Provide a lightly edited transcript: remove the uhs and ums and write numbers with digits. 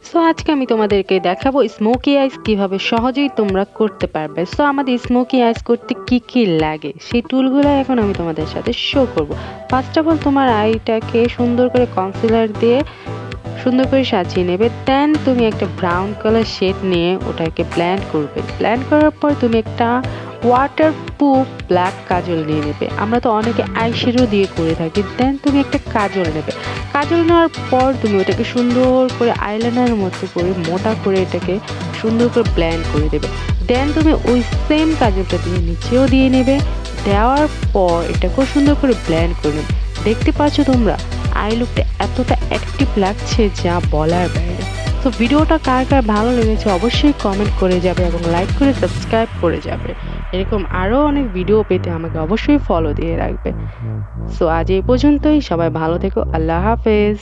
So আজকে আমি তোমাদেরকে দেখাবো স্মোকি আইস কিভাবে সহজেই তোমরা করতে পারবে। সো আমাদের স্মোকি আইস করতে কি কি লাগে সেই টুলগুলো এখন আমি তোমাদের সাথে শো করব। ফার্স্ট অফ অল তোমার আইটাকে সুন্দর করে কনসিলার দিয়ে সুন্দর করে সাজিয়ে নেবে। দেন তুমি একটা ব্রাউন কালার শেড নিয়ে ওটাকে ব্লেন্ড করবে। ব্লেন্ড করার পর তুমি একটা ওয়াটার প্রুফ ব্ল্যাক কাজল নিয়ে নেবে। আমরা তো অনেকে আইশ্যাডো দিয়ে করে থাকি। দেন তুমি একটা কাজল নেবে। কাজল নেওয়ার পর তুমি ওটাকে সুন্দর করে আইলাইনারের মতো করে মোটা করে এটাকে সুন্দর করে ব্লেন্ড করে দেবে। দেন তুমি ওই সেম কাজলটা দিয়ে নিচেও দিয়ে নেবে। দেওয়ার পর এটাকেও সুন্দর করে ব্লেন্ড করে নেবে। দেখতে পাচ্ছ তোমরা আই লুকটা এতটা অ্যাক্টিভ লাগছে যা বলার বাইরে। তো ভিডিওটা কার কার ভালো লেগেছে অবশ্যই কমেন্ট করে যাবে এবং লাইক করে সাবস্ক্রাইব করে যাবে। এরকম আরও অনেক ভিডিও পেতে আমাকে অবশ্যই ফলো দিয়ে রাখবে। সো আজ এই পর্যন্তই, সবাই ভালো থেকো, আল্লাহ হাফেজ।